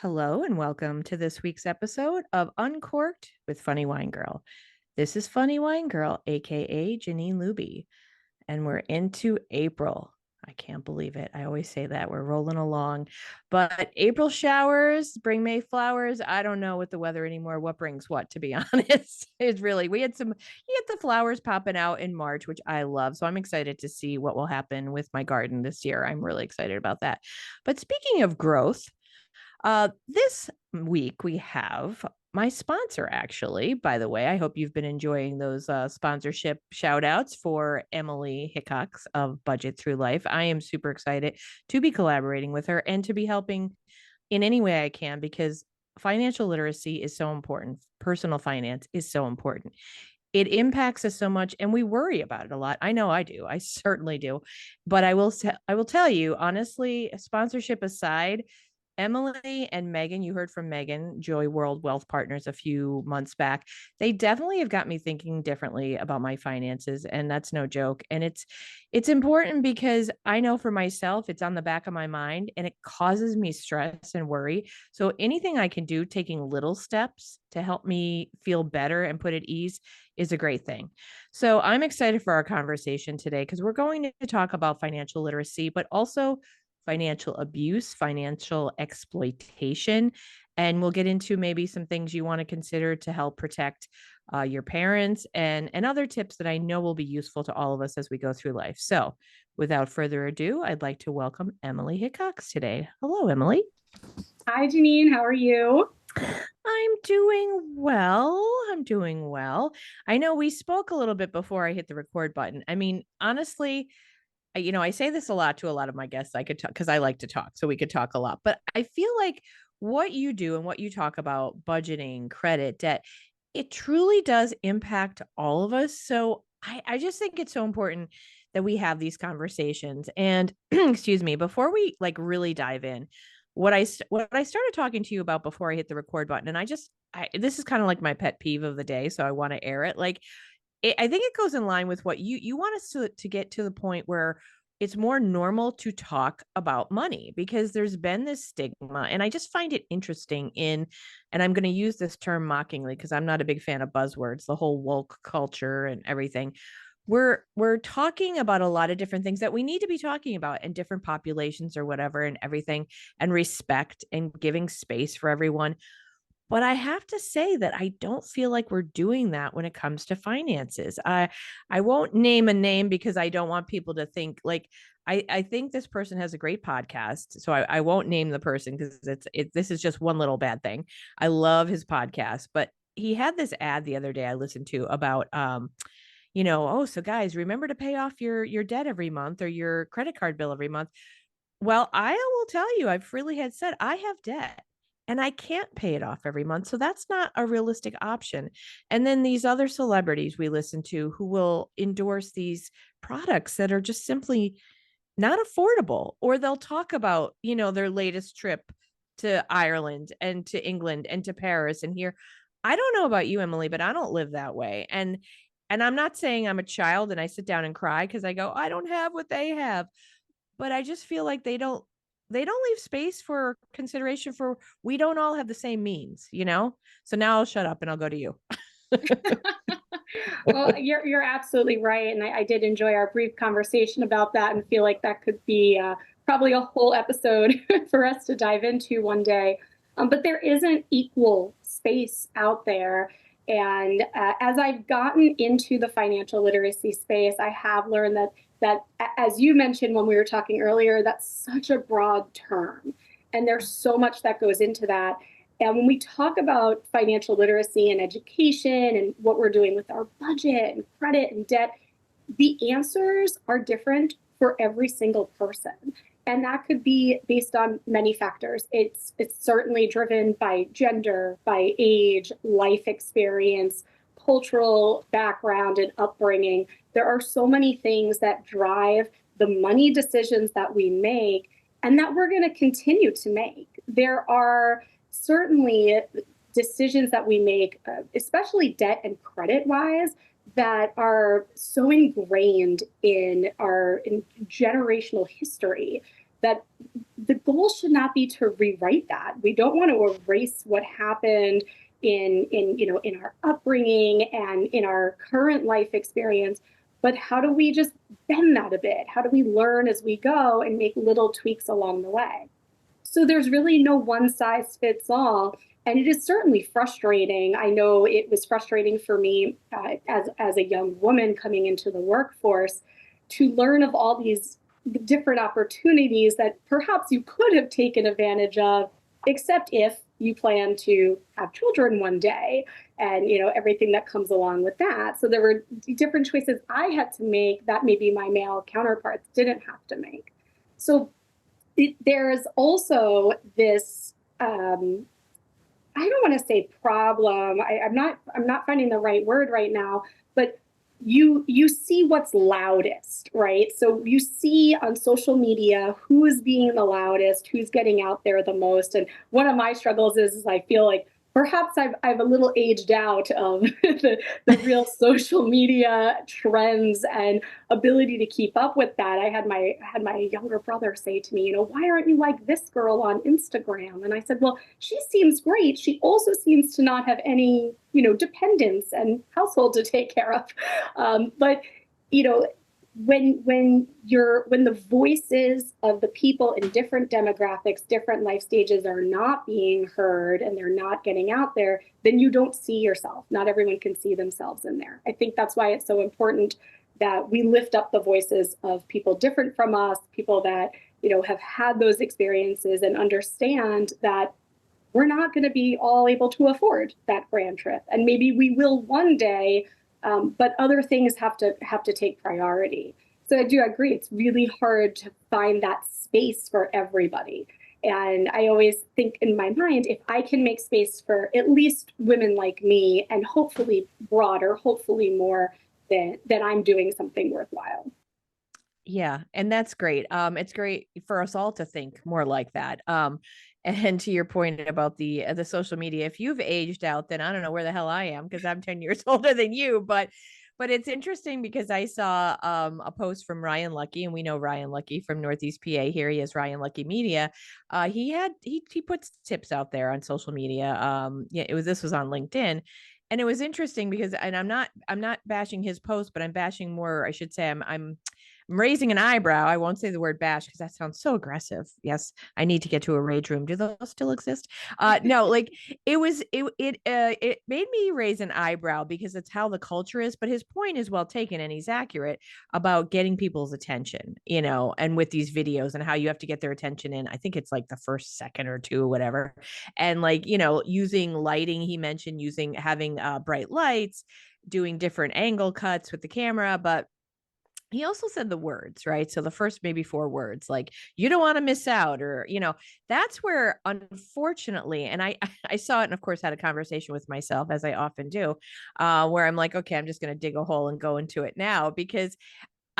Hello and welcome to this week's episode of Uncorked with Funny Wine Girl. This is Funny Wine Girl, aka Janine Luby, and we're into April. I can't believe it. I always say that we're rolling along, but April showers bring May flowers. I don't know with the weather anymore. What brings what, to be honest? It's really, we had the flowers popping out in March, which I love. So I'm excited to see what will happen with my garden this year. I'm really excited about that. But speaking of growth, this week we have my sponsor, actually. By the way, I hope you've been enjoying those sponsorship shout outs for Emily Hickox of Budget Through Life. I am super excited to be collaborating with her and to be helping in any way I can because financial literacy is so important. Personal finance is so important. It impacts us so much and we worry about it a lot. I know I do. I certainly do. But I will tell you honestly, sponsorship aside, Emily and Megan, you heard from Megan, Joy World Wealth Partners, a few months back. They definitely have got me thinking differently about my finances, and that's no joke. And it's important because I know for myself, it's on the back of my mind and it causes me stress and worry. So anything I can do, taking little steps to help me feel better and put at ease is a great thing. So I'm excited for our conversation today because we're going to talk about financial literacy, but also financial abuse, financial exploitation. And we'll get into maybe some things you want to consider to help protect your parents and other tips that I know will be useful to all of us as we go through life. So without further ado, I'd like to welcome Emily Hickox today. Hello, Emily. Hi, Janine. How are you? I'm doing well. I'm doing well. I know we spoke a little bit before I hit the record button. I mean, honestly, I say this a lot to a lot of my guests. I could talk because I like to talk, so we could talk a lot. But I feel like what you do and what you talk about, budgeting, credit, debt, it truly does impact all of us. So I just think it's so important that we have these conversations. And excuse me, before we like really dive in, what I started talking to you about before I hit the record button, and this is kind of like my pet peeve of the day, so I want to air it. Like I think it goes in line with what you want us to get to the point where it's more normal to talk about money because there's been this stigma and I just find it interesting and I'm going to use this term mockingly because I'm not a big fan of buzzwords, the whole woke culture and everything. We're talking about a lot of different things that we need to be talking about in different populations or whatever and everything, and respect and giving space for everyone. But I have to say that I don't feel like we're doing that when it comes to finances. I won't name a name because I don't want people to think like I think this person has a great podcast. So I won't name the person because this is just one little bad thing. I love his podcast, but he had this ad the other day I listened to about oh, so guys, remember to pay off your debt every month or your credit card bill every month. Well, I will tell you, I freely had said I have debt and I can't pay it off every month. So that's not a realistic option. And then these other celebrities we listen to who will endorse these products that are just simply not affordable, or they'll talk about, their latest trip to Ireland and to England and to Paris and here. I don't know about you, Emily, but I don't live that way. And I'm not saying I'm a child and I sit down and cry because I go, I don't have what they have, but I just feel like they don't leave space for consideration for we don't all have the same means. So now I'll shut up and I'll go to you. Well, you're absolutely right, and I did enjoy our brief conversation about that, and feel like that could be probably a whole episode for us to dive into one day. But there isn't equal space out there, and as I've gotten into the financial literacy space, I have learned that as you mentioned when we were talking earlier, that's such a broad term, and there's so much that goes into that. And when we talk about financial literacy and education and what we're doing with our budget and credit and debt, the answers are different for every single person. And that could be based on many factors. It's certainly driven by gender, by age, life experience, cultural background, and upbringing. There are so many things that drive the money decisions that we make and that we're going to continue to make. There are certainly decisions that we make, especially debt and credit wise, that are so ingrained in our generational history that the goal should not be to rewrite that. We don't want to erase what happened in our upbringing and in our current life experience, but how do we just bend that a bit? How do we learn as we go and make little tweaks along the way? So there's really no one size fits all. And it is certainly frustrating. I know it was frustrating for me as a young woman coming into the workforce to learn of all these different opportunities that perhaps you could have taken advantage of, except if you plan to have children one day and everything that comes along with that. So there were different choices I had to make that maybe my male counterparts didn't have to make. So there's also this I don't want to say problem. I'm not finding the right word right now, but you see what's loudest, right? So you see on social media who is being the loudest, who's getting out there the most. And one of my struggles is I feel like perhaps I've a little aged out of the real social media trends and ability to keep up with that. I had my younger brother say to me, why aren't you like this girl on Instagram? And I said, well, she seems great. She also seems to not have any, dependents and household to take care of. But you know, when the voices of the people in different demographics, different life stages are not being heard and they're not getting out there, then you don't see yourself. Not everyone can see themselves in there. I think that's why it's so important that we lift up the voices of people different from us, people that have had those experiences and understand that we're not going to be all able to afford that grand trip, and maybe we will one day, but other things have to take priority. So I do agree; it's really hard to find that space for everybody. And I always think in my mind, if I can make space for at least women like me, and hopefully broader, hopefully more, then I'm doing something worthwhile. Yeah, and that's great. It's great for us all to think more like that. And to your point about the social media, if you've aged out, then I don't know where the hell I am because I'm 10 years older than you. But it's interesting because I saw a post from Ryan Lucky, and we know Ryan Lucky from Northeast PA. Here he is, Ryan Lucky Media. He puts tips out there on social media. Yeah, this was on LinkedIn. And it was interesting because, and I'm not bashing his post, but I'm bashing more, I should say, I'm raising an eyebrow. I won't say the word bash because that sounds so aggressive. Yes, I need to get to a rage room. Do those still exist? No, like it made me raise an eyebrow because it's how the culture is. But his point is well taken, and he's accurate about getting people's attention, and with these videos and how you have to get their attention in. I think it's like the first second or two or whatever, and like using lighting. He mentioned having bright lights, doing different angle cuts with the camera, but he also said the words, right? So the first maybe four words, like you don't want to miss out, or that's where unfortunately, and I saw it, and of course had a conversation with myself as I often do, where I'm like, okay, I'm just going to dig a hole and go into it now because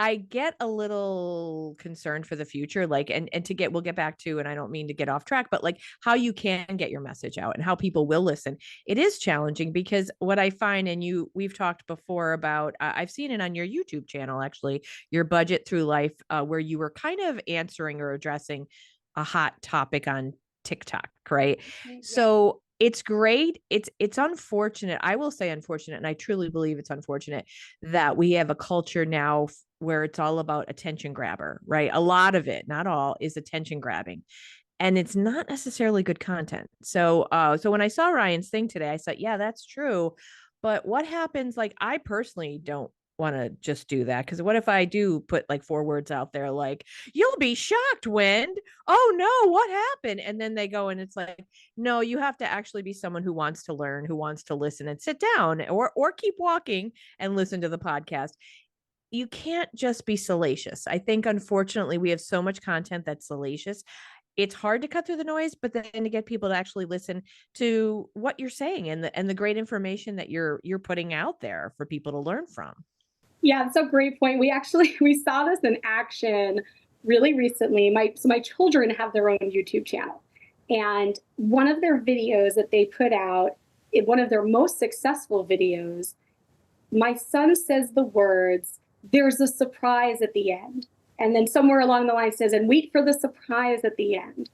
I get a little concerned for the future, like, and we'll get back to, and I don't mean to get off track, but like how you can get your message out and how people will listen. It is challenging because what I find, and we've talked before about, I've seen it on your YouTube channel, actually, your budget through life, where you were kind of answering or addressing a hot topic on TikTok, right? Yeah. So it's great. It's unfortunate. I will say unfortunate, and I truly believe it's unfortunate that we have a culture now where it's all about attention grabber, right? A lot of it, not all, is attention grabbing. And it's not necessarily good content. So when I saw Ryan's thing today, I said, yeah, that's true. But what happens? Like, I personally don't want to just do that because what if I do put like four words out there like you'll be shocked when, oh no, what happened, and then they go and it's like, no, you have to actually be someone who wants to learn, who wants to listen and sit down or keep walking and listen to the podcast. You can't just be salacious. I think unfortunately we have so much content that's salacious. It's hard to cut through the noise, but then to get people to actually listen to what you're saying and the great information that you're putting out there for people to learn from. Yeah, it's a great point. We saw this in action really recently. My children have their own YouTube channel, and one of their videos that they put out, one of their most successful videos, my son says the words, "There's a surprise at the end." And then somewhere along the line says, and wait for the surprise at the end.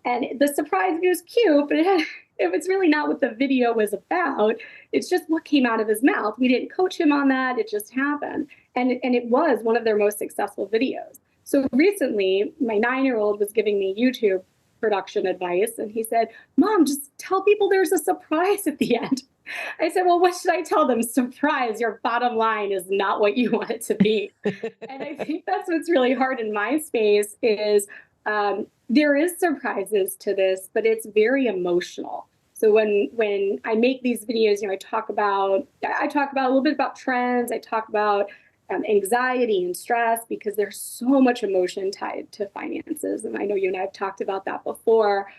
And the surprise was cute, but it was really not what the video was about. It's just what came out of his mouth. We didn't coach him on that. It just happened. And it was one of their most successful videos. So recently, my 9-year-old was giving me YouTube production advice, and he said, Mom, just tell people there's a surprise at the end. I said, well, what should I tell them? Surprise, your bottom line is not what you want it to be. And I think that's what's really hard in my space is there is surprises to this, but it's very emotional. So when I make these videos, I talk about a little bit about trends. I talk about anxiety and stress because there's so much emotion tied to finances. And I know you and I have talked about that before.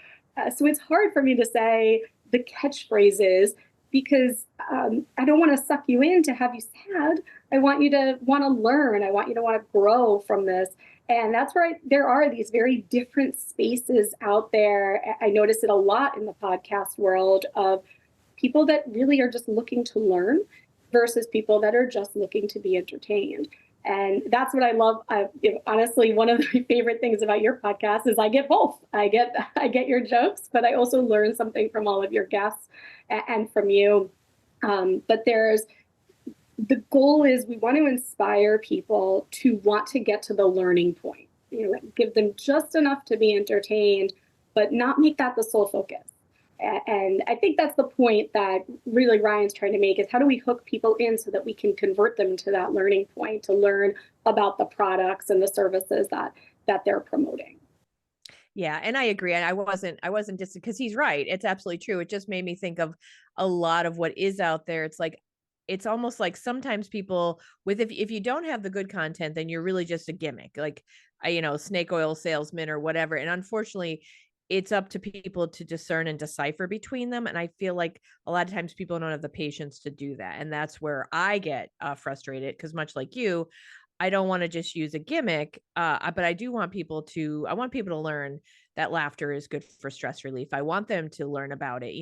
So it's hard for me to say the catchphrases because I don't want to suck you in to have you sad. I want you to want to learn. I want you to want to grow from this. And that's where there are these very different spaces out there. I notice it a lot in the podcast world of people that really are just looking to learn versus people that are just looking to be entertained. And that's what I love. Honestly, one of my favorite things about your podcast is I get both. I get your jokes, but I also learn something from all of your guests and from you. But the goal is we want to inspire people to want to get to the learning point. Give them just enough to be entertained, but not make that the sole focus. And I think that's the point that really Ryan's trying to make is how do we hook people in so that we can convert them to that learning point to learn about the products and the services that they're promoting. Yeah, and I agree. And I wasn't just because he's right. It's absolutely true. It just made me think of a lot of what is out there. It's almost like sometimes people if you don't have the good content, then you're really just a gimmick, like snake oil salesman or whatever. And unfortunately, it's up to people to discern and decipher between them. And I feel like a lot of times people don't have the patience to do that. And that's where I get frustrated because much like you, I don't want to just use a gimmick, but I want people to learn that laughter is good for stress relief. I want them to learn about it,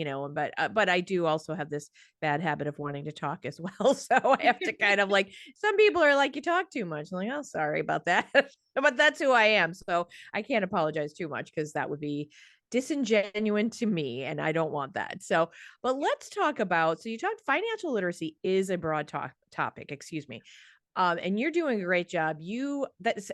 but I do also have this bad habit of wanting to talk as well. So I have to kind of like, some people are like, you talk too much. I'm like, oh, sorry about that. But that's who I am. So I can't apologize too much because that would be disingenuous to me and I don't want that. So, but let's talk about, so you talked financial literacy is a broad topic, excuse me. And you're doing a great job.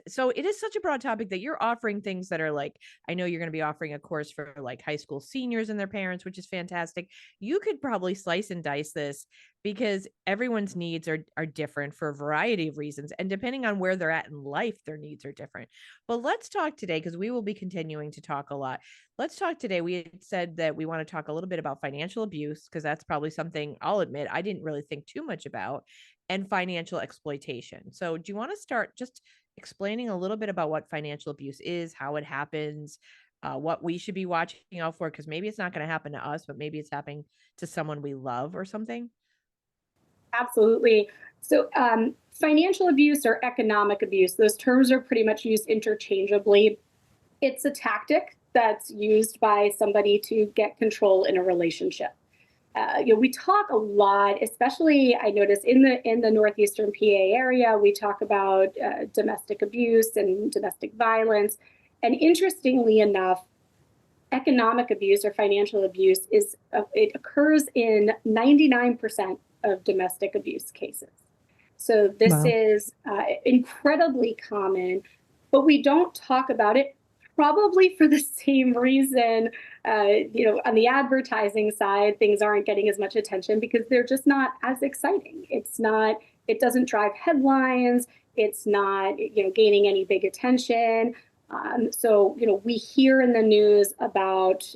So it is such a broad topic that you're offering things that are like, I know you're going to be offering a course for like high school seniors and their parents, which is fantastic. You could probably slice and dice this because everyone's needs are different for a variety of reasons. And depending on where they're at in life, their needs are different. But let's talk today, because we will be continuing to talk a lot. Let's talk today. We had said that we want to talk a little bit about financial abuse, because that's probably something I'll admit I didn't really think too much about, and financial exploitation. So do you want to start just explaining a little bit about what financial abuse is, how it happens, what we should be watching out for? Because maybe it's not going to happen to us, but maybe it's happening to someone we love or something. Absolutely. So financial abuse or economic abuse, those terms are pretty much used interchangeably. It's a tactic that's used by somebody to get control in a relationship. We talk a lot, especially I notice in the northeastern PA area, we talk about domestic abuse and domestic violence. And interestingly enough, economic abuse or financial abuse it occurs in 99% of domestic abuse cases. So this Wow. is incredibly common, but we don't talk about it probably for the same reason. On the advertising side, things aren't getting as much attention because they're just not as exciting. It doesn't drive headlines. It's not, gaining any big attention. So, we hear in the news about,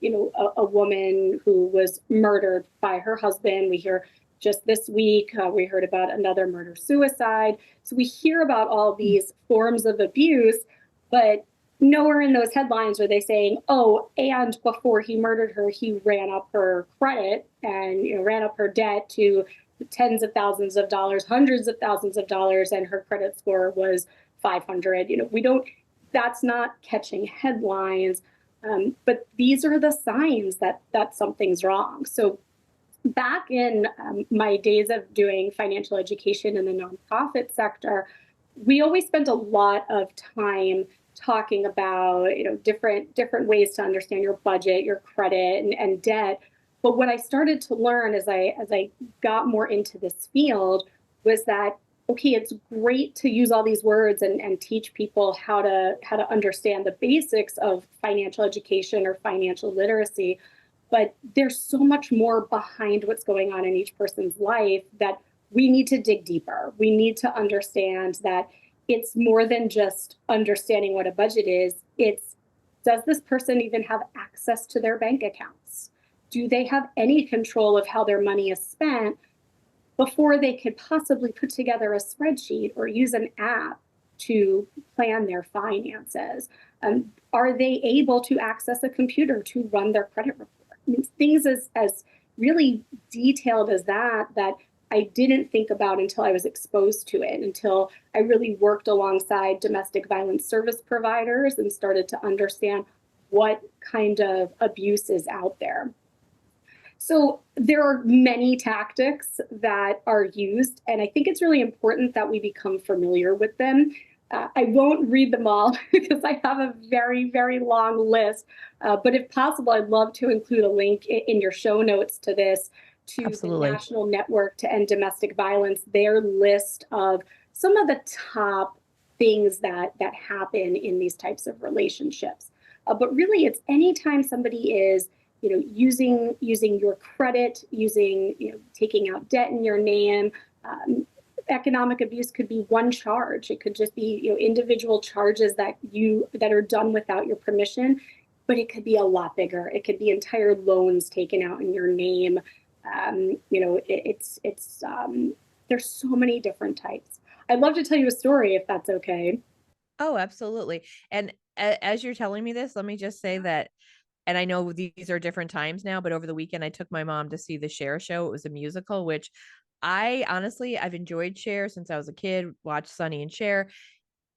a woman who was murdered by her husband. We hear just this week, we heard about another murder-suicide. So we hear about all these forms of abuse, but nowhere in those headlines are they saying, oh, and before he murdered her, he ran up her credit and ran up her debt to tens of thousands of dollars, hundreds of thousands of dollars, and her credit score was 500. That's not catching headlines, but these are the signs that something's wrong. So back in my days of doing financial education in the nonprofit sector, we always spent a lot of time talking about, different ways to understand your budget, your credit, and debt. But what I started to learn as I got more into this field was that, okay, it's great to use all these words and teach people how to understand the basics of financial education or financial literacy, but there's so much more behind what's going on in each person's life that we need to dig deeper. We need to understand that it's more than just understanding what a budget is. It's, does this person even have access to their bank accounts? Do they have any control of how their money is spent before they could possibly put together a spreadsheet or use an app to plan their finances? Are they able to access a computer to run their credit report? I mean, things as really detailed as that I didn't think about until I was exposed to it, until I really worked alongside domestic violence service providers and started to understand what kind of abuse is out there. So there are many tactics that are used, and I think it's really important that we become familiar with them. I won't read them all because I have a very, very long list. But if possible, I'd love to include a link in your show notes to this, to the Absolutely. National Network to End Domestic Violence, their list of some of the top things that happen in these types of relationships. But really, it's anytime somebody is, using your credit, using, taking out debt in your name. Economic abuse could be one charge. It could just be, individual charges that are done without your permission, but it could be a lot bigger. It could be entire loans taken out in your name. There's so many different types. I'd love to tell you a story if that's okay. Oh, absolutely. And as you're telling me this, let me just say that, and I know these are different times now, but over the weekend I took my mom to see the Cher show. It was a musical, which I've enjoyed Cher since I was a kid, watched Sonny and Cher.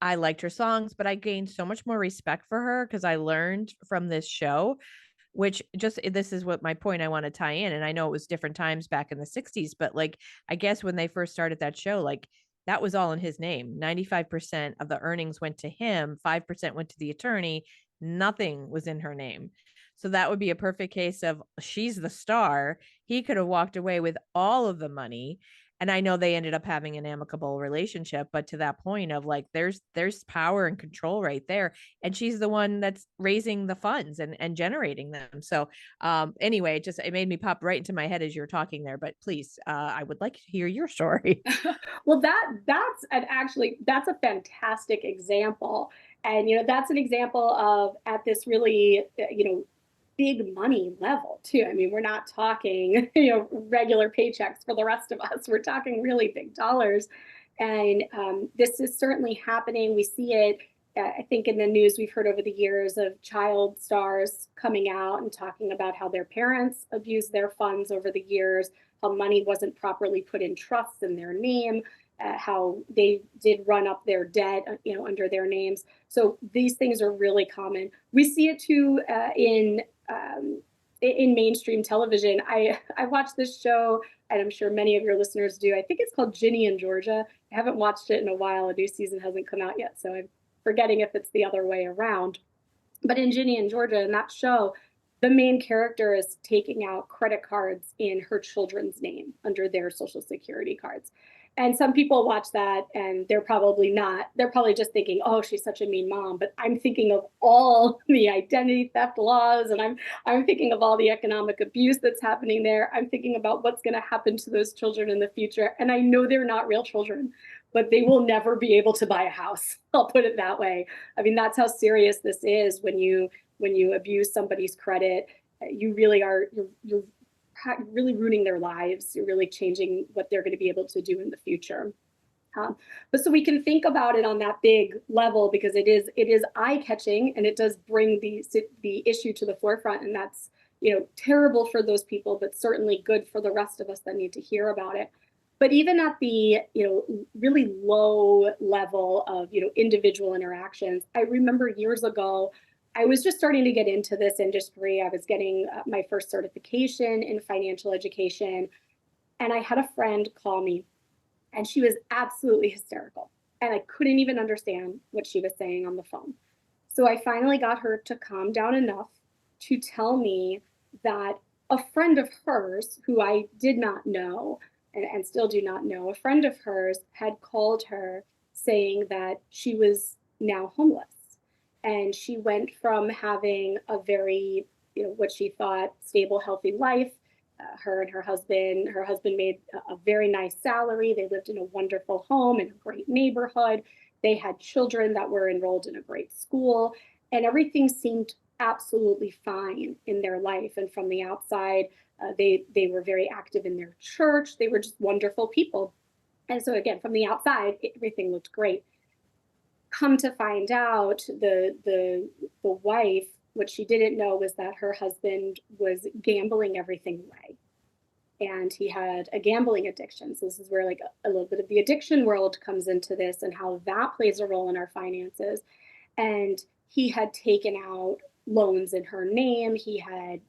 I liked her songs, but I gained so much more respect for her because I learned from this show, which just this is what my point I want to tie in. And I know it was different times back in the 60s, but like I guess when they first started that show, like that was all in his name. 95% of the earnings went to him, 5% went to the attorney, nothing was in her name. So that would be a perfect case of she's the star. He could have walked away with all of the money, and I know they ended up having an amicable relationship, but to that point of like there's power and control right there, and she's the one that's raising the funds and generating them. So anyway, it made me pop right into my head as you're talking there, but please, I would like to hear your story. Well, that's a fantastic example, and that's an example of, at this really, big money level too. I mean, we're not talking regular paychecks for the rest of us. We're talking really big dollars, and this is certainly happening. We see it. I think in the news we've heard over the years of child stars coming out and talking about how their parents abused their funds over the years, how money wasn't properly put in trusts in their name, how they did run up their debt, under their names. So these things are really common. We see it too in mainstream television. I watched this show, and I'm sure many of your listeners do. I think it's called Ginny in Georgia. I haven't watched it in a while. A new season hasn't come out yet, so I'm forgetting if it's the other way around. But in Ginny in Georgia, in that show, the main character is taking out credit cards in her children's name under their social security cards. And some people watch that and they're probably just thinking, oh, she's such a mean mom. But I'm thinking of all the identity theft laws, and I'm thinking of all the economic abuse that's happening there. I'm thinking about what's going to happen to those children in the future. And I know they're not real children, but they will never be able to buy a house. I'll put it that way. I mean, that's how serious this is. When you abuse somebody's credit, you really are you're really ruining their lives. You're really changing what they're going to be able to do in the future. But so we can think about it on that big level, because it is eye catching, and it does bring the issue to the forefront, and that's terrible for those people, but certainly good for the rest of us that need to hear about it. But even at the really low level of individual interactions, I remember years ago I was just starting to get into this industry. I was getting my first certification in financial education, and I had a friend call me, and she was absolutely hysterical. and I couldn't even understand what she was saying on the phone. So I finally got her to calm down enough to tell me that a friend of hers, who I did not know and still do not know, a friend of hers had called her saying that she was now homeless. And she went from having a very, what she thought stable, healthy life. Her and her husband made a very nice salary. They lived in a wonderful home in a great neighborhood. They had children that were enrolled in a great school, and everything seemed absolutely fine in their life. And from the outside, they were very active in their church. They were just wonderful people. And so again, from the outside, everything looked great. Come to find out, the wife, what she didn't know was that her husband was gambling everything away, and he had a gambling addiction. So this is where like a little bit of the addiction world comes into this and how that plays a role in our finances. And he had taken out loans in her name. He had,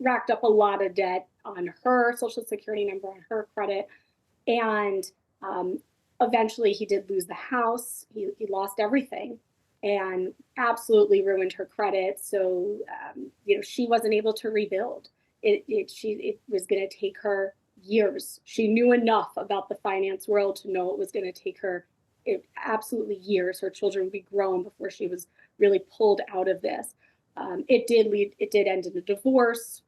racked up a lot of debt on her social security number, on her credit. And eventually he did lose the house. He lost everything and absolutely ruined her credit. So, she wasn't able to rebuild. It was going to take her years. She knew enough about the finance world to know it was going to take her absolutely years. Her children would be grown before she was really pulled out of this. It did end in a divorce.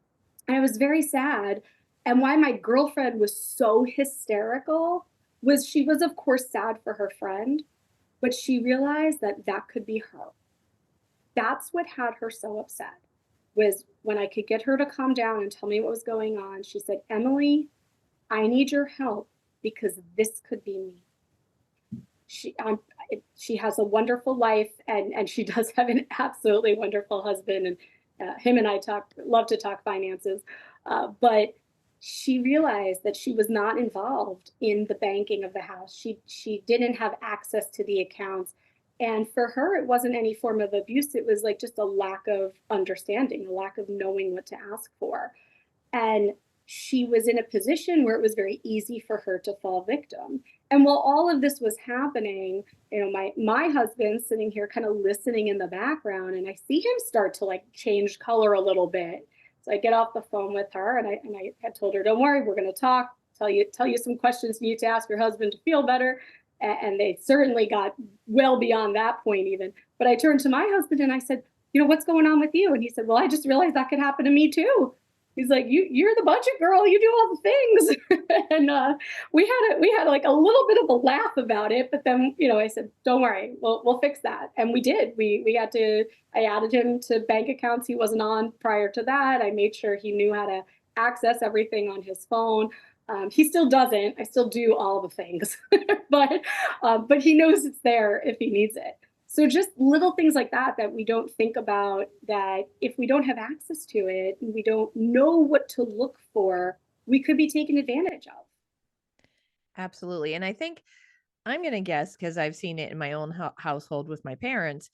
I was very sad. And why my girlfriend was so hysterical was she was, of course, sad for her friend, but she realized that that could be her. That's what had her so upset, was when I could get her to calm down and tell me what was going on. She said, Emily, I need your help because this could be me. She has a wonderful life, and she does have an absolutely wonderful husband, and him and I love to talk finances, but she realized that she was not involved in the banking of the house. She didn't have access to the accounts, and for her it wasn't any form of abuse. It was like just a lack of understanding, a lack of knowing what to ask for. And she was in a position where it was very easy for her to fall victim. And while all of this was happening, my husband's sitting here kind of listening in the background, and I see him start to like change color a little bit. So I get off the phone with her, and I had told her, don't worry, we're going to talk, tell you some questions you need to ask your husband to feel better. And they certainly got well beyond that point even. But I turned to my husband and I said, what's going on with you? And he said, well, I just realized that could happen to me too. He's like, you're the budget girl, you do all the things. And we had like a little bit of a laugh about it, but then I said, don't worry, we'll fix that. And we did. I added him to bank accounts he wasn't on prior to that. I made sure he knew how to access everything on his phone. He still doesn't. I still do all the things, but he knows it's there if he needs it. So just little things like that we don't think about, that if we don't have access to it and we don't know what to look for, we could be taken advantage of. Absolutely. And I think I'm going to guess, because I've seen it in my own household with my parents,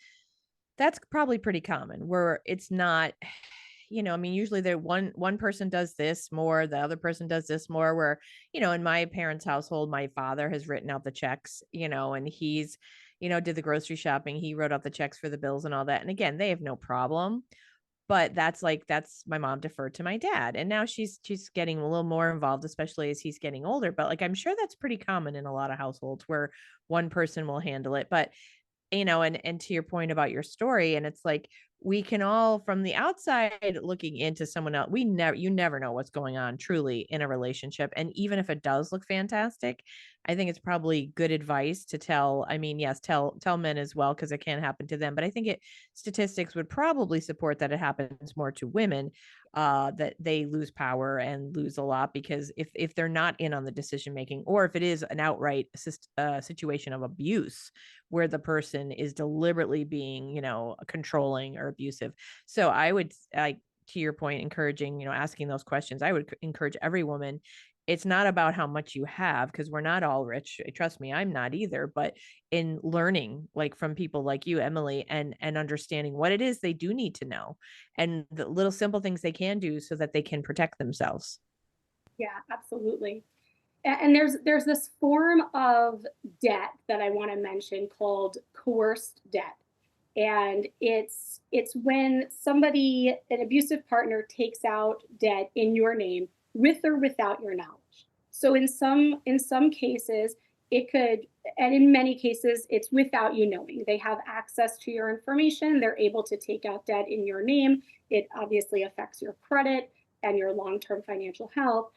that's probably pretty common, where it's not, I mean, usually one person does this more, the other person does this more, where, in my parents' household, my father has written out the checks, and he's, did the grocery shopping. He wrote out the checks for the bills and all that. And again, they have no problem. But that's my mom deferred to my dad. And now she's getting a little more involved, especially as he's getting older. But like, I'm sure that's pretty common in a lot of households where one person will handle it. But and to your point about your story, and it's like, we can all, from the outside looking into someone else, you never know what's going on truly in a relationship. And even if it does look fantastic, I think it's probably good advice to tell. I mean, yes, tell men as well, because it can happen to them. But I think statistics would probably support that it happens more to women, that they lose power and lose a lot, because if they're not in on the decision making, or if it is an outright situation of abuse where the person is deliberately being, controlling or abusive. So I would, like, to your point, encouraging, asking those questions. I would encourage every woman. It's not about how much you have, because we're not all rich. Trust me, I'm not either. But in learning, like, from people like you, Emily, and understanding what it is they do need to know, and the little simple things they can do so that they can protect themselves. Yeah, absolutely. And there's this form of debt that I want to mention called coerced debt. And it's when somebody, an abusive partner, takes out debt in your name with or without your knowledge. So in some cases it could, and in many cases it's without you knowing. They have access to your information, they're able to take out debt in your name. It obviously affects your credit and your long-term financial health.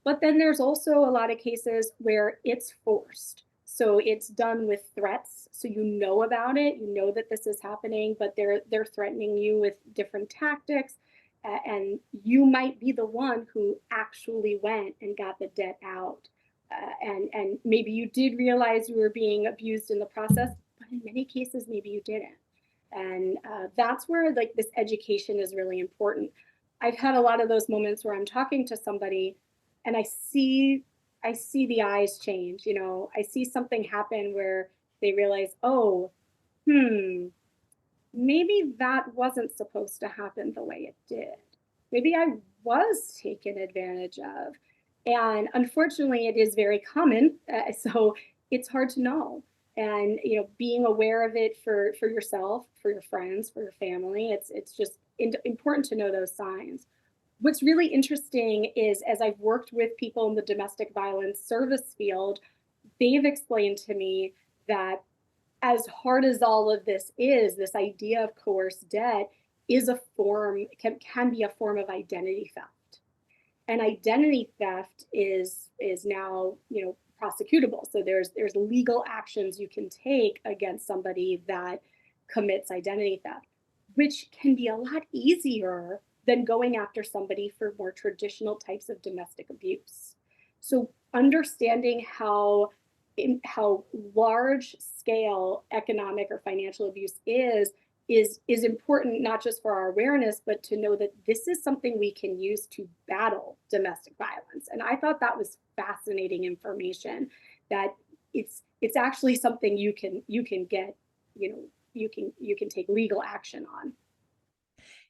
But then there's also a lot of cases where it's forced. So it's done with threats. So you know about it, you know that this is happening, but they're threatening you with different tactics. And you might be the one who actually went and got the debt out. And maybe you did realize you were being abused in the process, but in many cases maybe you didn't. And that's where like this education is really important. I've had a lot of those moments where I'm talking to somebody and I see the eyes change, I see something happen where they realize, oh, maybe that wasn't supposed to happen the way it did. Maybe I was taken advantage of. And unfortunately, it is very common. So it's hard to know. And being aware of it for yourself, for your friends, for your family, it's just important to know those signs. What's really interesting is as I've worked with people in the domestic violence service field, they've explained to me that as hard as all of this is, this idea of coerced debt is a form, can be a form of identity theft. And identity theft is now, prosecutable. So there's legal actions you can take against somebody that commits identity theft, which can be a lot easier than going after somebody for more traditional types of domestic abuse. So understanding how large scale economic or financial abuse is important, not just for our awareness, but to know that this is something we can use to battle domestic violence. And I thought that was fascinating information, that it's actually something you can get, you can take legal action on.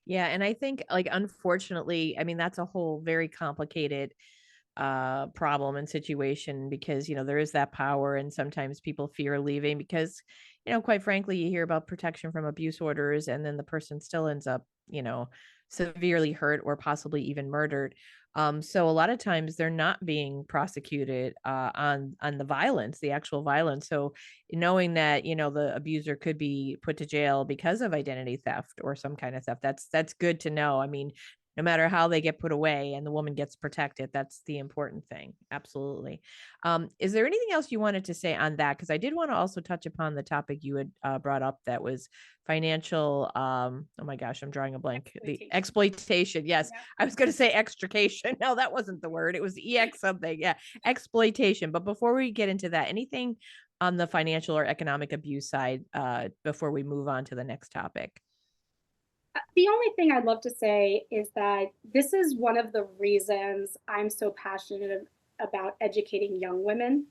Yeah, and I think, like, unfortunately, I mean, that's a whole very complicated problem and situation because, there is that power and sometimes people fear leaving because, quite frankly, you hear about protection from abuse orders and then the person still ends up, severely hurt or possibly even murdered. So a lot of times they're not being prosecuted on the violence, the actual violence. So knowing that, the abuser could be put to jail because of identity theft or some kind of theft, that's good to know. I mean, no matter how they get put away and the woman gets protected, that's the important thing. Absolutely. Is there anything else you wanted to say on that? Because I did want to also touch upon the topic you had brought up, that was financial. Oh my gosh, I'm drawing a blank. The Exploitation. exploitation. Yes, Yeah. I was going to say extrication. No, that wasn't the word. It was ex something. Yeah, exploitation. But before we get into that, anything on the financial or economic abuse side before we move on to the next topic? The only thing I'd love to say is that this is one of the reasons I'm so passionate about educating young women,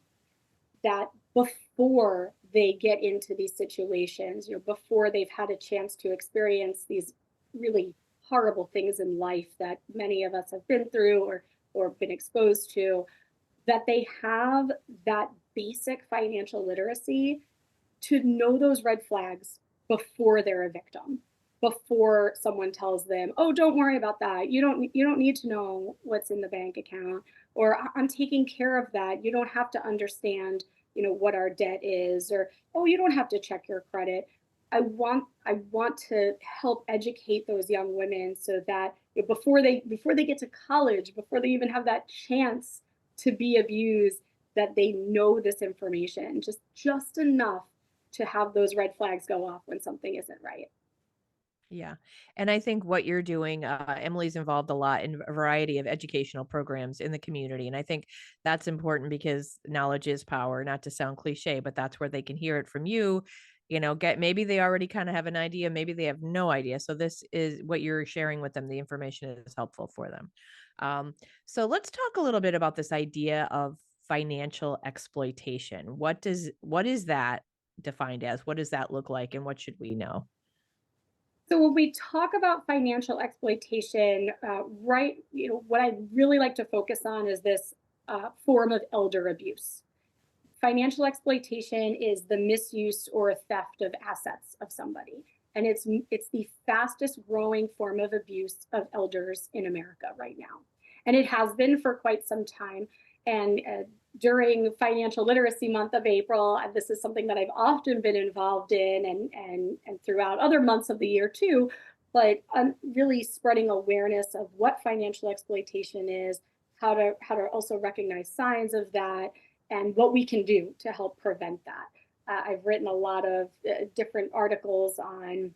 that before they get into these situations, before they've had a chance to experience these really horrible things in life that many of us have been through or been exposed to, that they have that basic financial literacy to know those red flags before they're a victim, before someone tells them, oh, don't worry about that, you don't need to know what's in the bank account, or I'm taking care of that, you don't have to understand what our debt is, or oh, you don't have to check your credit. I want to help educate those young women so that before they get to college, before they even have that chance to be abused, that they know this information just enough to have those red flags go off when something isn't right. Yeah. And I think what you're doing, Emily's involved a lot in a variety of educational programs in the community. And I think that's important because knowledge is power, not to sound cliche, but that's where they can hear it from you. Get, maybe they already kind of have an idea, maybe they have no idea. So this is what you're sharing with them. The information is helpful for them. Um, so let's talk a little bit about this idea of financial exploitation. What is that defined as? What does that look like? And what should we know? So when we talk about financial exploitation, right, what I really like to focus on is this form of elder abuse. Financial exploitation is the misuse or theft of assets of somebody, and it's the fastest growing form of abuse of elders in America right now, and it has been for quite some time. And during Financial Literacy Month of April, this is something that I've often been involved in, and throughout other months of the year too. But I'm really spreading awareness of what financial exploitation is, how to also recognize signs of that, and what we can do to help prevent that. I've written a lot of different articles on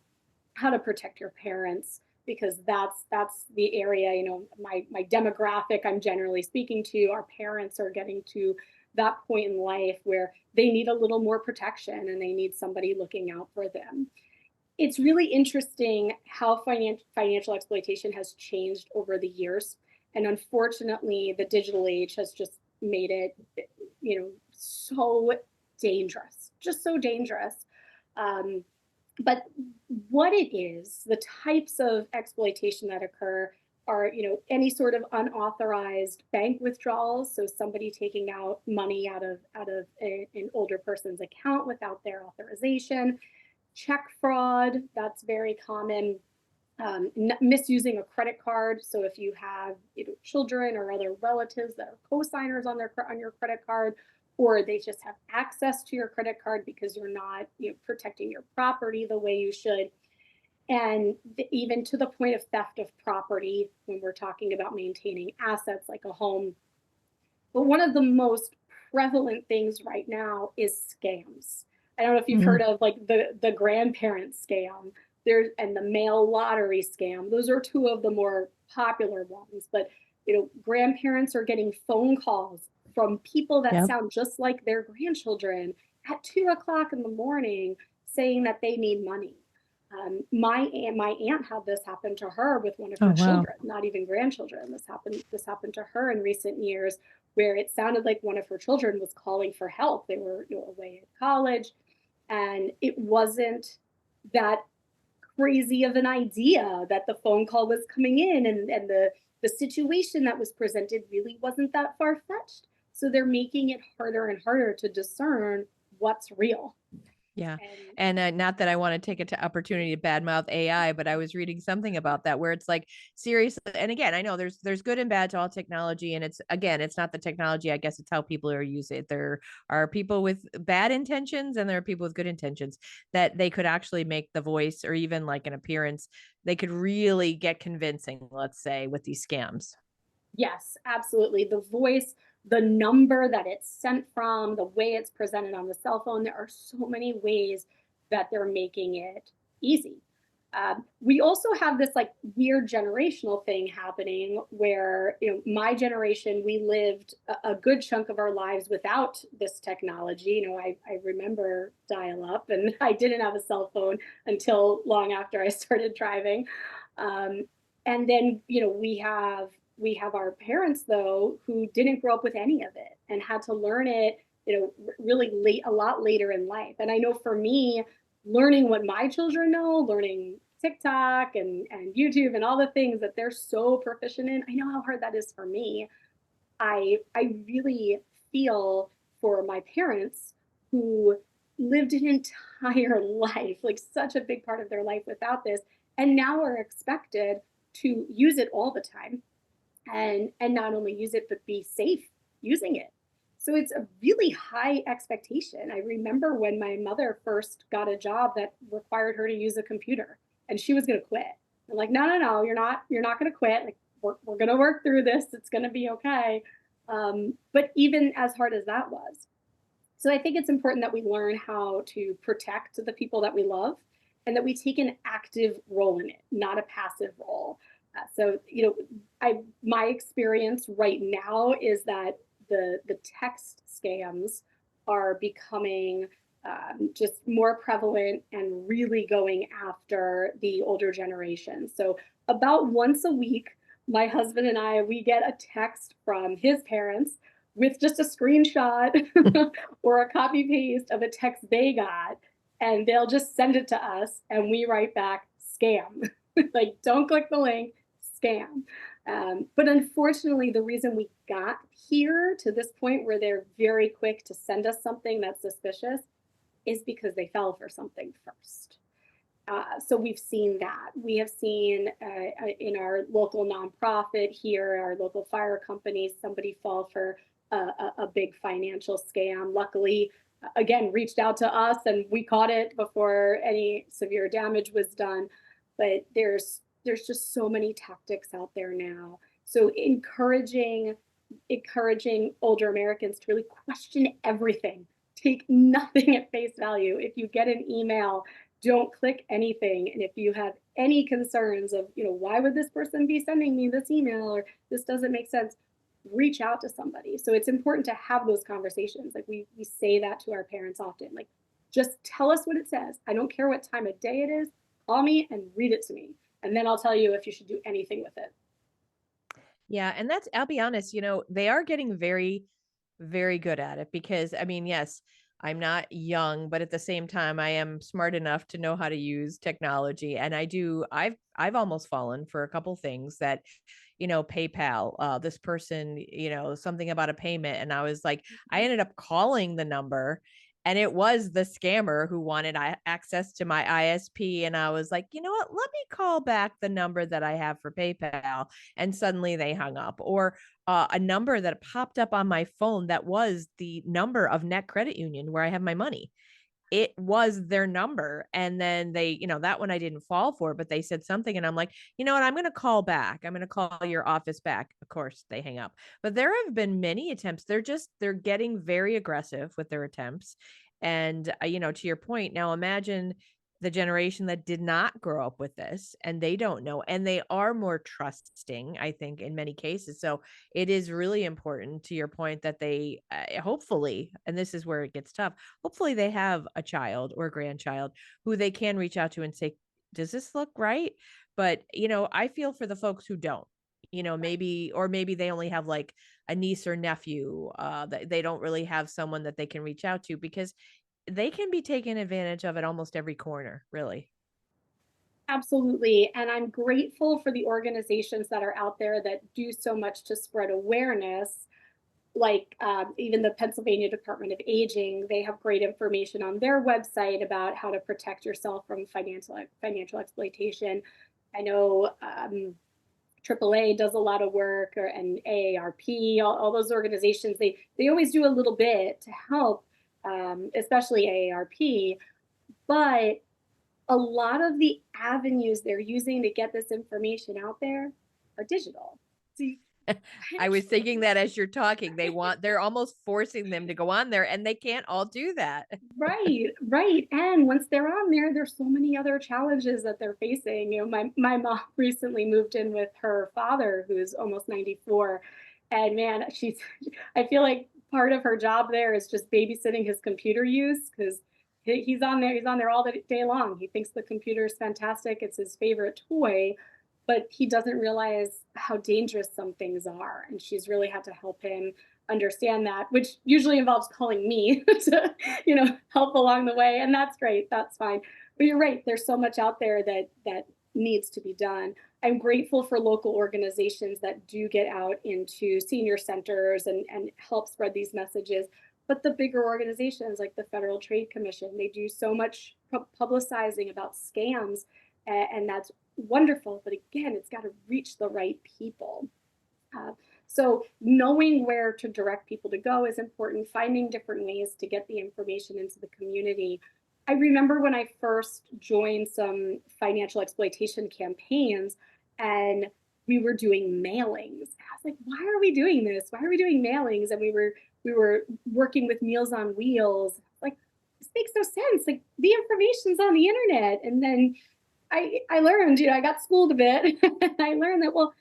how to protect your parents, because that's the area, my demographic I'm generally speaking to. Our parents are getting to that point in life where they need a little more protection and they need somebody looking out for them. It's really interesting how financial exploitation has changed over the years. And unfortunately, the digital age has just made it, so dangerous, just so dangerous. Um, but what it is, the types of exploitation that occur are, any sort of unauthorized bank withdrawals. So somebody taking out money out of an older person's account without their authorization. Check fraud, that's very common. Misusing a credit card. So if you have children or other relatives that are co-signers on your credit card, or they just have access to your credit card because you're not protecting your property the way you should. And even to the point of theft of property when we're talking about maintaining assets like a home. But one of the most prevalent things right now is scams. I don't know if you've Mhm. heard of like the grandparent scam and the mail lottery scam. Those are two of the more popular ones. But grandparents are getting phone calls from people that Yep. sound just like their grandchildren at 2 o'clock in the morning saying that they need money. My aunt had this happen to her with one of Oh, her wow. children, not even grandchildren. This happened to her in recent years, where it sounded like one of her children was calling for help. They were away at college, and it wasn't that crazy of an idea that the phone call was coming in, and the situation that was presented really wasn't that far fetched. So they're making it harder and harder to discern what's real. Yeah. And And not that I want to take it to opportunity to badmouth AI, but I was reading something about that where it's like seriously. And again, I know there's good and bad to all technology. And it's again, it's not the technology. I guess it's how people are using it. There are people with bad intentions and there are people with good intentions that they could actually make the voice or even like an appearance. They could really get convincing, let's say, with these scams. yes, absolutely. The voice, the number that it's sent from, the way it's presented on the cell phone, there are so many ways that they're making it easy. We also have this like weird generational thing happening where, my generation, we lived a good chunk of our lives without this technology. I remember dial up, and I didn't have a cell phone until long after I started driving. Um, and then, we have our parents though who didn't grow up with any of it and had to learn it, really late, a lot later in life. And I know for me, learning what my children know, learning TikTok and YouTube and all the things that they're so proficient in, I know how hard that is for me. I really feel for my parents who lived an entire life, like such a big part of their life without this, and now are expected to use it all the time, and not only use it but be safe using it. So it's a really high expectation. I remember when my mother first got a job that required her to use a computer, and she was going to quit. I'm like, no, no, no, you're not going to quit. Like, we're going to work through this. It's going to be okay. But even as hard as that was, so I think it's important that we learn how to protect the people that we love, and that we take an active role in it, not a passive role. So, my experience right now is that the text scams are becoming just more prevalent and really going after the older generation. So about once a week, my husband and we get a text from his parents with just a screenshot or a copy paste of a text they got, and they'll just send it to us, and we write back scam. Like, don't click the link, scam. But unfortunately, the reason we got here to this point where they're very quick to send us something that's suspicious is because they fell for something first. So we've seen that. We have seen in our local nonprofit here, our local fire company, somebody fall for a big financial scam. Luckily, again, reached out to us and we caught it before any severe damage was done. But there's just so many tactics out there now. So encouraging older Americans to really question everything. Take nothing at face value. If you get an email, don't click anything. And if you have any concerns of, why would this person be sending me this email or this doesn't make sense, reach out to somebody. So it's important to have those conversations. Like we say that to our parents often, like, just tell us what it says. I don't care what time of day it is. Call me and read it to me. And then I'll tell you if you should do anything with it. Yeah, and I'll be honest, they are getting very, very good at it because I mean, yes, I'm not young, but at the same time, I am smart enough to know how to use technology. And I've almost fallen for a couple things that, PayPal, this person, something about a payment. And I was like, I ended up calling the number and it was the scammer who wanted access to my ISP. And I was like, you know what? Let me call back the number that I have for PayPal. And suddenly they hung up. Or a number that popped up on my phone that was the number of Net Credit Union where I have my money. It was their number. And then they, that one I didn't fall for, but they said something. And I'm like, you know what? I'm going to call back. I'm going to call your office back. Of course, they hang up. But there have been many attempts. They're getting very aggressive with their attempts. And, to your point, now imagine the generation that did not grow up with this and they don't know and they are more trusting, I think, in many cases. So it is really important, to your point, that they hopefully, and this is where it gets tough, hopefully they have a child or grandchild who they can reach out to and say, does this look right? But I feel for the folks who don't, maybe they only have like a niece or nephew, that they don't really have someone that they can reach out to, because they can be taken advantage of at almost every corner, really. Absolutely. And I'm grateful for the organizations that are out there that do so much to spread awareness. Like even the Pennsylvania Department of Aging, they have great information on their website about how to protect yourself from financial exploitation. I know AAA does a lot of work, and AARP, all those organizations, they always do a little bit to help, especially AARP. But a lot of the avenues they're using to get this information out there are digital. So you kind I of was thinking that as you're talking, they're almost forcing them to go on there and they can't all do that. right, right. And once they're on there, there's so many other challenges that they're facing. My mom recently moved in with her father, who's almost 94. And man, I feel like part of her job there is just babysitting his computer use because he's on there all the day long. He thinks the computer is fantastic. It's his favorite toy, but he doesn't realize how dangerous some things are. And she's really had to help him understand that, which usually involves calling me to, help along the way. And that's great. That's fine. But you're right. There's so much out there that needs to be done. I'm grateful for local organizations that do get out into senior centers and help spread these messages. But the bigger organizations like the Federal Trade Commission, they do so much publicizing about scams, and that's wonderful. But again, it's got to reach the right people. Uh, so knowing where to direct people to go is important, finding different ways to get the information into the community. I remember when I first joined some financial exploitation campaigns and we were doing mailings. I was like, why are we doing this? Why are we doing mailings? And we were working with Meals on Wheels. Like, this makes no sense. Like, the information's on the internet. And then I learned, I got schooled a bit. I learned that, well,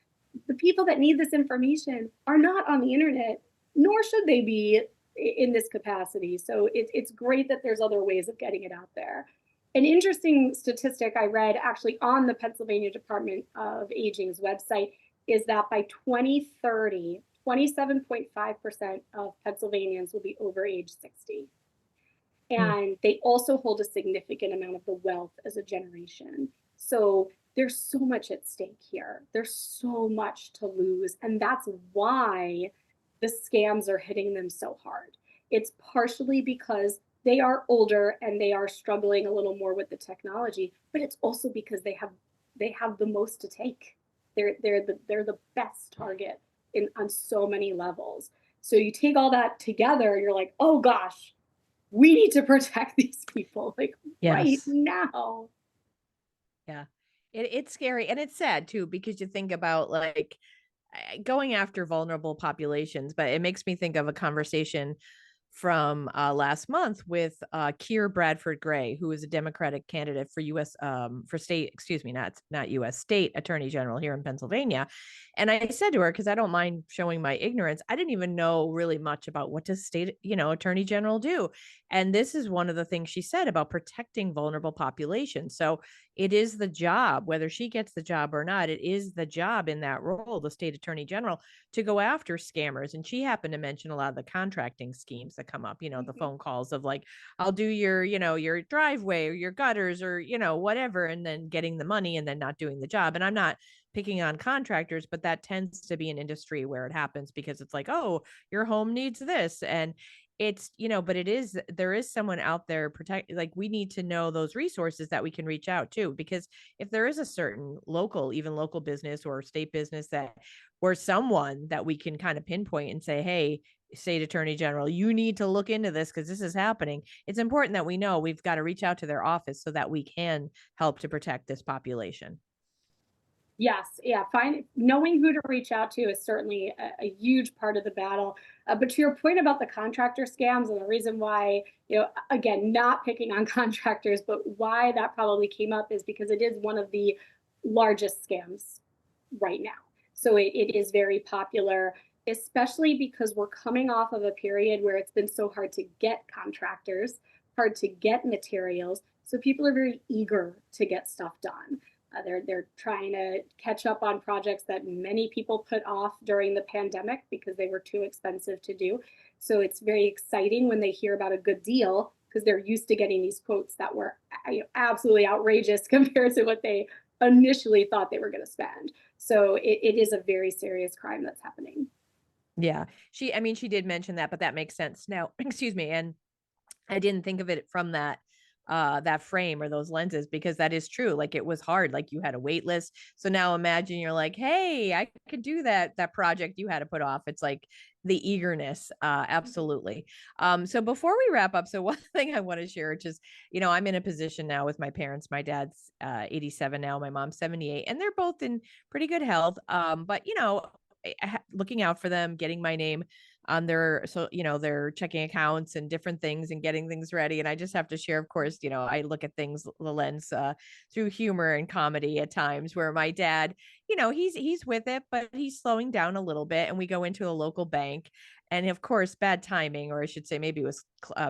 the people that need this information are not on the internet, nor should they be in this capacity. So it's great that there's other ways of getting it out there. An interesting statistic I read actually on the Pennsylvania Department of Aging's website is that by 2030, 27.5% of Pennsylvanians will be over age 60. Hmm. And they also hold a significant amount of the wealth as a generation. So there's so much at stake here. There's so much to lose. And that's why the scams are hitting them so hard. It's partially because they are older and they are struggling a little more with the technology, but it's also because they have the most to take. They're the best target in on so many levels. So you take all that together, you're like, oh gosh, we need to protect these people like right Yes. now. Yeah. It's scary and it's sad too because you think about like going after vulnerable populations, but it makes me think of a conversation from last month with Keir Bradford Gray, who is a Democratic candidate for U.S. For state, excuse me, not U.S. state attorney general here in Pennsylvania. And I said to her, because I don't mind showing my ignorance, I didn't even know really much about what does state, attorney general do. And this is one of the things she said about protecting vulnerable populations. So it is the job, whether she gets the job or not, it is the job in that role, the state attorney general, to go after scammers. And she happened to mention a lot of the contracting schemes that come up, the Mm-hmm. phone calls of like, I'll do your driveway or your gutters or, whatever, and then getting the money and then not doing the job. And I'm not picking on contractors, but that tends to be an industry where it happens because it's like, oh, your home needs this. And it's, but there is someone out there protect, like we need to know those resources that we can reach out to, because if there is a certain local, even local business or state business that, or someone that we can kind of pinpoint and say, hey, state attorney general, you need to look into this because this is happening. It's important that we know we've got to reach out to their office so that we can help to protect this population. Yes, yeah. Find knowing who to reach out to is certainly a huge part of the battle. But to your point about the contractor scams and the reason why, again, not picking on contractors, but why that probably came up is because it is one of the largest scams right now. So it is very popular, especially because we're coming off of a period where it's been so hard to get contractors, hard to get materials. So people are very eager to get stuff done. They're trying to catch up on projects that many people put off during the pandemic because they were too expensive to do. So it's very exciting when they hear about a good deal because they're used to getting these quotes that were absolutely outrageous compared to what they initially thought they were going to spend. So it is a very serious crime that's happening. Yeah. She did mention that, but that makes sense now. Excuse me. And I didn't think of it from that frame or those lenses, because that is true. Like it was hard. Like you had a wait list. So now imagine you're like, hey, I could do that project you had to put off. It's like the eagerness. Absolutely. So before we wrap up, so one thing I want to share, which is, I'm in a position now with my parents. My dad's 87 now, my mom's 78, and they're both in pretty good health. But looking out for them, getting my name on their, so their checking accounts and different things and getting things ready. And I just have to share, of course, I look at things the lens through humor and comedy at times, where my dad, he's with it, but he's slowing down a little bit, and we go into a local bank. And of course, bad timing, or I should say maybe it was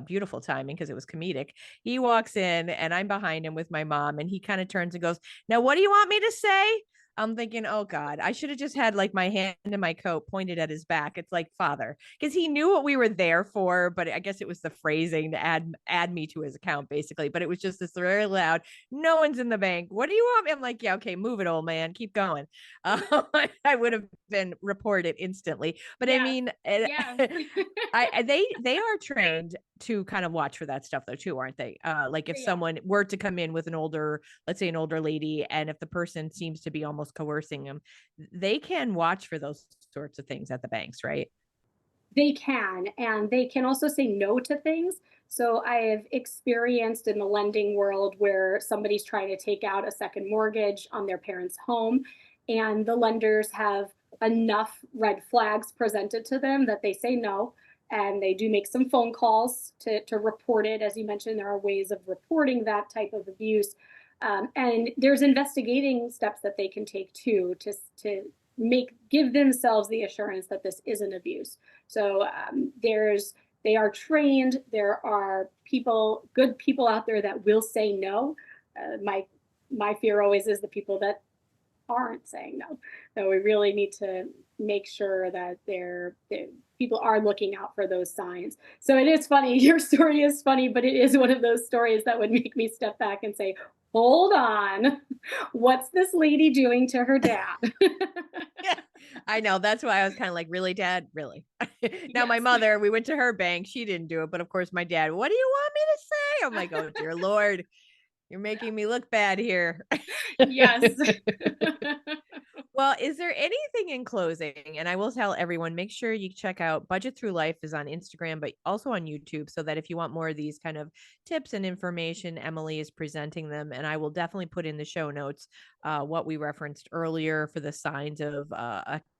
beautiful timing because it was comedic. He walks in and I'm behind him with my mom, and he kind of turns and goes, now what do you want me to say? I'm thinking, oh God, I should have just had like my hand in my coat pointed at his back. It's like, father, because he knew what we were there for, but I guess it was the phrasing to add me to his account, basically. But it was just this very loud, no one's in the bank. What do you want? I'm like, yeah, okay, move it, old man, keep going. I would have been reported instantly. But I Yes. mean, Yeah. they are trained to kind of watch for that stuff though too, aren't they? Like if They are. someone were to come in with an older, let's say an older lady, and if the person seems to be almost coercing them, they can watch for those sorts of things at the banks, right? They can, and they can also say no to things. So I have experienced in the lending world where somebody's trying to take out a second mortgage on their parents' home, and the lenders have enough red flags presented to them that they say no. And they do make some phone calls to report it. As you mentioned, there are ways of reporting that type of abuse. And there's investigating steps that they can take too to give themselves the assurance that this isn't abuse. So they are trained. There are good people out there that will say no. My fear always is the people that aren't saying no. So we really need to make sure that people are looking out for those signs. So it is funny. Your story is funny, but it is one of those stories that would make me step back and say, hold on. What's this lady doing to her dad? Yeah, I know. That's why I was kind of like, really, dad? Really? Now, my Yes. mother, we went to her bank. She didn't do it. But of course, my dad, what do you want me to say? I'm like, oh, dear Lord, you're making me look bad here. Yes. Well, is there anything in closing? And I will tell everyone, make sure you check out Budget Through Life is on Instagram, but also on YouTube, so that if you want more of these kind of tips and information, Emily is presenting them. And I will definitely put in the show notes what we referenced earlier for the signs of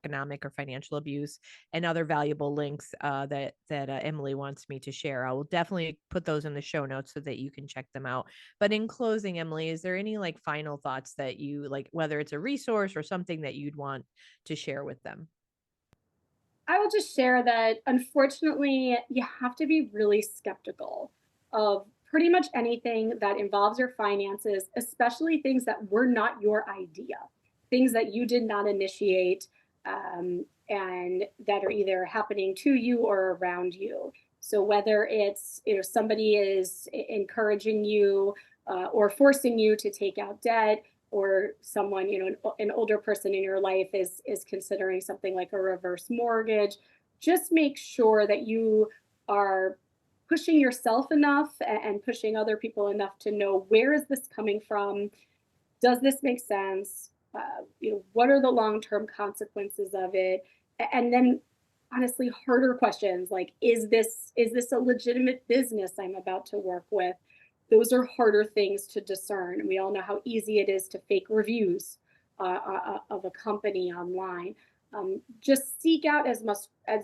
economic or financial abuse, and other valuable links that Emily wants me to share. I will definitely put those in the show notes so that you can check them out. But in closing, Emily, is there any like final thoughts that you like, whether it's a resource or something that you'd want to share with them? I will just share that unfortunately, you have to be really skeptical of pretty much anything that involves your finances, especially things that were not your idea, things that you did not initiate, and that are either happening to you or around you. So whether it's somebody is encouraging you or forcing you to take out debt, or someone, an older person in your life is considering something like a reverse mortgage, just make sure that you are pushing yourself enough and pushing other people enough to know, where is this coming from? Does this make sense? What are the long-term consequences of it? And then honestly, harder questions like, is this a legitimate business I'm about to work with? Those are harder things to discern. And we all know how easy it is to fake reviews of a company online. Just seek out as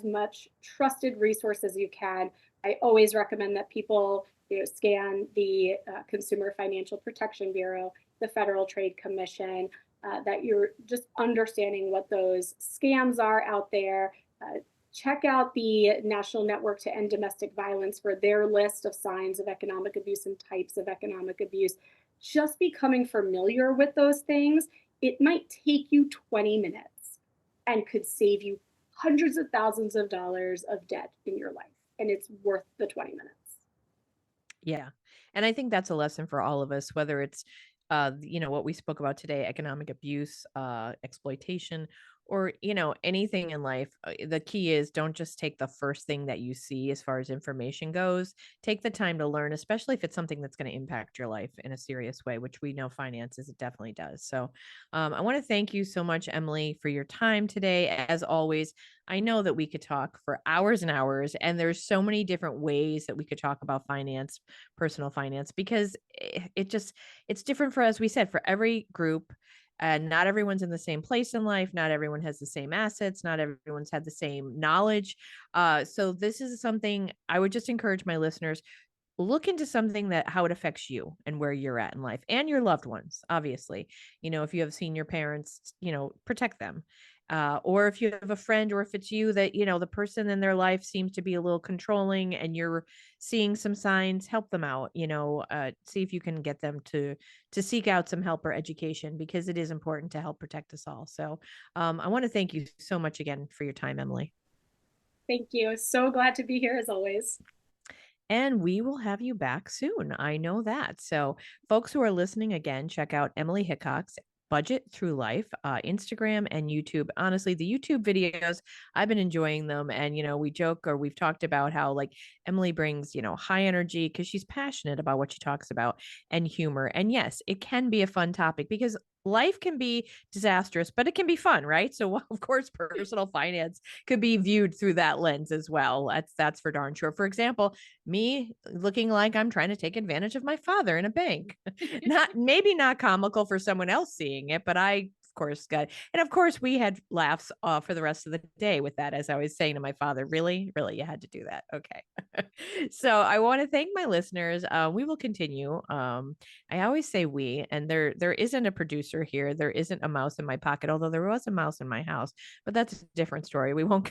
much trusted resource as you can. I always recommend that people scan the Consumer Financial Protection Bureau, the Federal Trade Commission, that you're just understanding what those scams are out there. Check out the National Network to End Domestic Violence for their list of signs of economic abuse and types of economic abuse. Just becoming familiar with those things, it might take you 20 minutes and could save you hundreds of thousands of dollars of debt in your life. And it's worth the 20 minutes. Yeah. And I think that's a lesson for all of us, whether it's what we spoke about today, economic abuse, exploitation, or anything in life. The key is, don't just take the first thing that you see as far as information goes. Take the time to learn, especially if it's something that's going to impact your life in a serious way, which we know finances, it definitely does. So I want to thank you so much, Emily, for your time today. As always, I know that we could talk for hours and hours, and there's so many different ways that we could talk about finance, personal finance, because it's different for, as we said, for every group. And not everyone's in the same place in life. Not everyone has the same assets. Not everyone's had the same knowledge. So this is something I would just encourage my listeners, look into something that how it affects you and where you're at in life and your loved ones. Obviously, if you have senior parents, protect them. Or if you have a friend, or if it's you that, the person in their life seems to be a little controlling and you're seeing some signs, help them out. See if you can get them to seek out some help or education, because it is important to help protect us all. So I want to thank you so much again for your time, Emily. Thank you. So glad to be here as always. And we will have you back soon. I know that. So, folks who are listening, again, check out Emily Hickox, Budget Through Life, Instagram and YouTube. Honestly, the YouTube videos, I've been enjoying them. And, we joke, or we've talked about how like Emily brings, high energy because she's passionate about what she talks about, and humor. And yes, it can be a fun topic because life can be disastrous, but it can be fun, right? So, of course, personal finance could be viewed through that lens as well. That's for darn sure. For example, me looking like I'm trying to take advantage of my father in a bank. Maybe not comical for someone else seeing it, but I of course got, and of course we had laughs for the rest of the day with that, as I was saying to my father, really, really, you had to do that. Okay. So I want to thank my listeners. We will continue. I always say we, and there isn't a producer here. There isn't a mouse in my pocket, although there was a mouse in my house, but that's a different story. We won't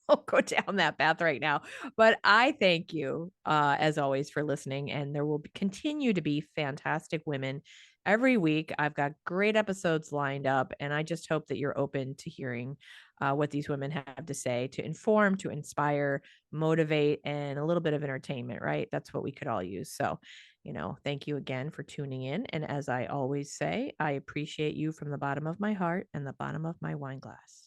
won't go down that path right now. But I thank you, as always, for listening. And there will continue to be fantastic women every week. I've got great episodes lined up, and I just hope that you're open to hearing what these women have to say, to inform, to inspire, motivate, and a little bit of entertainment, right? That's what we could all use. So Thank you again for tuning in. And as I always say, I appreciate you from the bottom of my heart and the bottom of my wine glass.